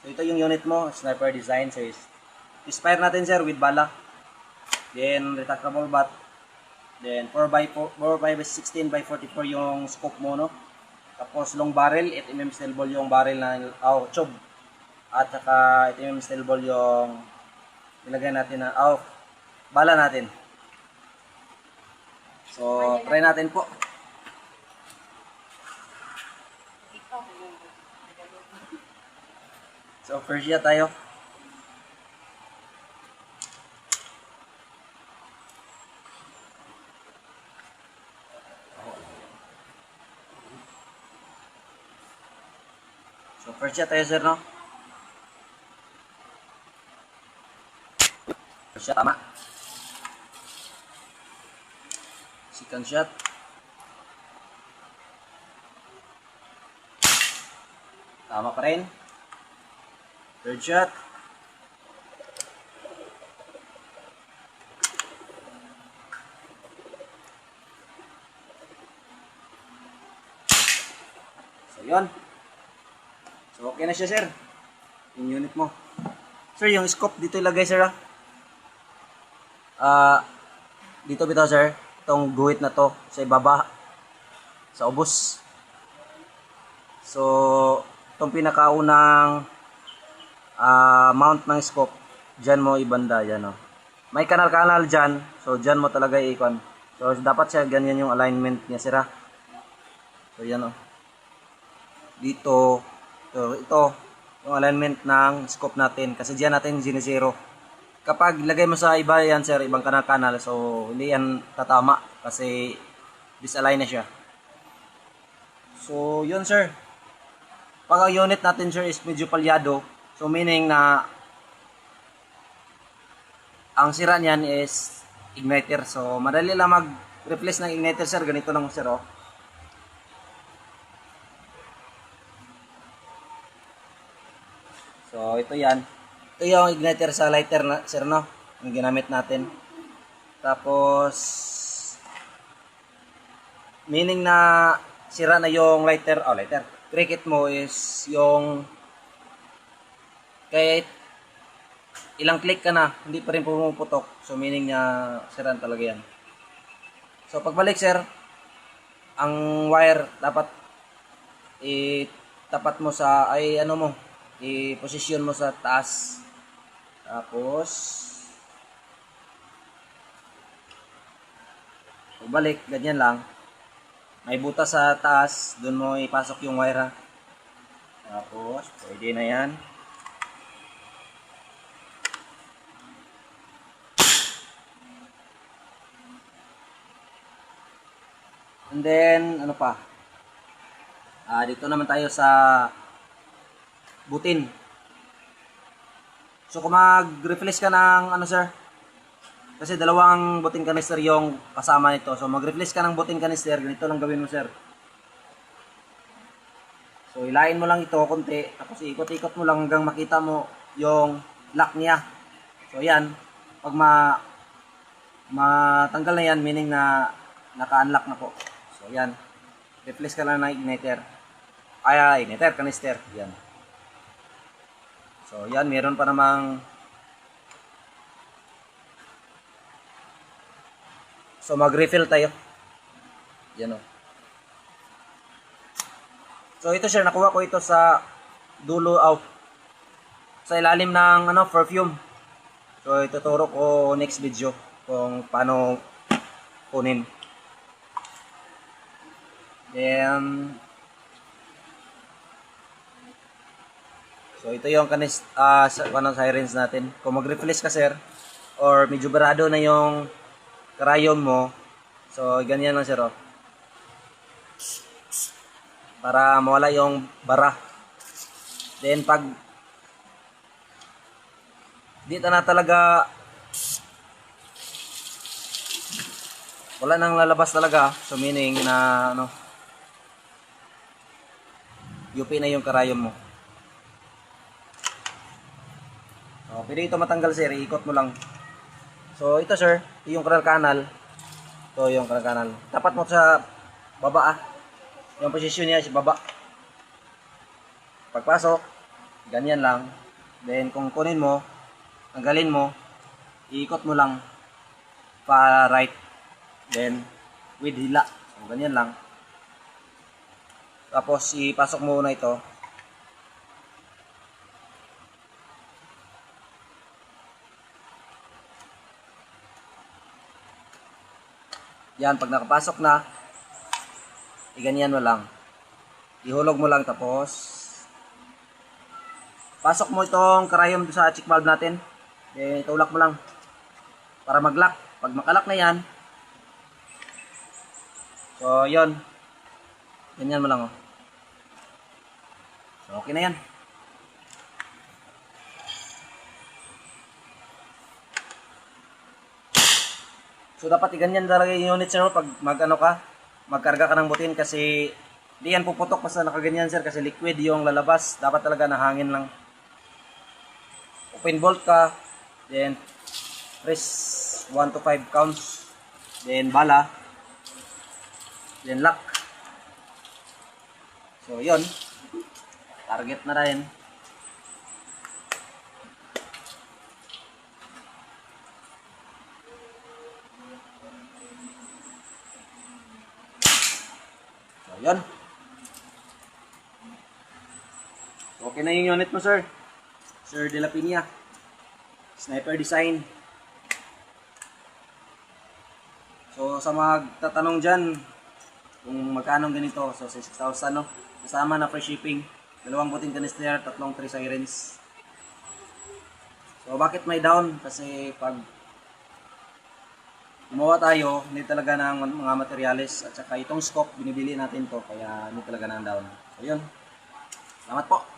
So ito yung unit mo, sniper design. So inspire natin sir with bala. Then retractable bat. Then 4x16 by 44 yung scope mo, no? Tapos long barrel, 8mm steel ball yung barrel na tube. At saka 8mm steel ball yung nilagay natin na bala natin. So try natin po. So first shot tayo. So first shot tayo sir, no? First shot, tama. Second shot. Tama pa rin. Third shot. So yun. So okay na siya sir. Yung unit mo. Sir, yung scope dito ilagay sir, dito bitaw sir. Itong guhit na to sa ibaba. Sa ubos. So itong pinakaunang mount ng scope, dyan mo ibanda, yan o. May kanal-kanal dyan, so dyan mo talaga i-ikon. So dapat siya ganyan yung alignment niya sira. So yan o. Dito, ito yung alignment ng scope natin, kasi dyan natin sinisiro. Kapag lagay mo sa iba yan sir, ibang kanal-kanal, so hindi yan tatama kasi disalign na siya. So yun sir. Pag ang unit natin sir is medyo palyado, so meaning na ang sira niyan is igniter. So madali lang mag-replace ng igniter sir. Ganito lang sir, oh. So ito yan. Ito yung igniter sa lighter na sir, no? Yung ginamit natin. Tapos meaning na sira na yung lighter. Cricket mo is yung kahit ilang click ka na, hindi pa rin pumuputok. So meaning niya siraan talaga yan. So pagbalik sir, ang wire dapat itapat mo sa i-position mo sa taas. Tapos pagbalik, ganyan lang. May butas sa taas, doon mo ipasok yung wire, ha. Tapos pwede na yan. And then, ano pa? Dito naman tayo sa butin. So, kung mag-replace ka ng, sir? Kasi dalawang butin canister yung kasama nito. So, mag-replace ka ng butin canister. Ganito lang gawin mo, sir. So, ilain mo lang ito konti. Tapos, ikot-ikot mo lang hanggang makita mo yung lock niya. So, yan. Pag matanggal na yan, meaning na naka-unlock na po. So, yan. Replace ka lang ng igniter. Igniter, canister. Yan. So, yan. Meron pa namang so, mag-refill tayo. Yan o. So, ito sir. Nakuha ko ito sa dulo, sa ilalim ng perfume. So, ituturo ko next video kung paano kunin. Then, so ito yung sirens natin. Kung mag-replace ka sir, or medyo barado na yung karayom mo, so ganyan lang sir, oh. Para mawala yung bara. Then pag dito na talaga wala nang lalabas talaga, so meaning na UP na yung karayom mo. So, pwede ito matanggal sir, iikot mo lang. So ito sir, yung kanal. Ito yung kanal. Tapat mo sa baba, yung posisyon niya sa baba. Pagpasok, Ganyan lang. Then kung kunin mo, tanggalin mo, iikot mo lang pa right. Then with hila. So, ganyan lang. Tapos ipasok mo na ito. Yan, pag nakapasok na, iganyan mo lang. Ihulog mo lang tapos pasok mo itong karayom sa check valve natin. Itulak mo lang para mag-lock. Pag makalock na yan, so yun, ganyan mo lang, oh. So okay na yan. So dapat iganyan talaga yung unit, sir, pag magkarga ka ng butin, kasi di yan puputok basta nakaganyan, sir, kasi liquid yung lalabas. Dapat talaga na hangin lang. Open bolt ka, then press 1 to 5 counts, then bala, then lock. So yun, target na rin. So yun, okay na yung unit mo, sir. Sir De La Piña, Sniper Design. So sa magtatanong dyan kung magkano ganito, so 6,000, no? Kasama na free shipping, 2 buting canister, 3 sirens. So bakit may down? Kasi pag gumawa tayo, hindi talaga ng mga materials, at saka itong scope binibili natin to, kaya hindi talaga ng down. So yun, salamat po.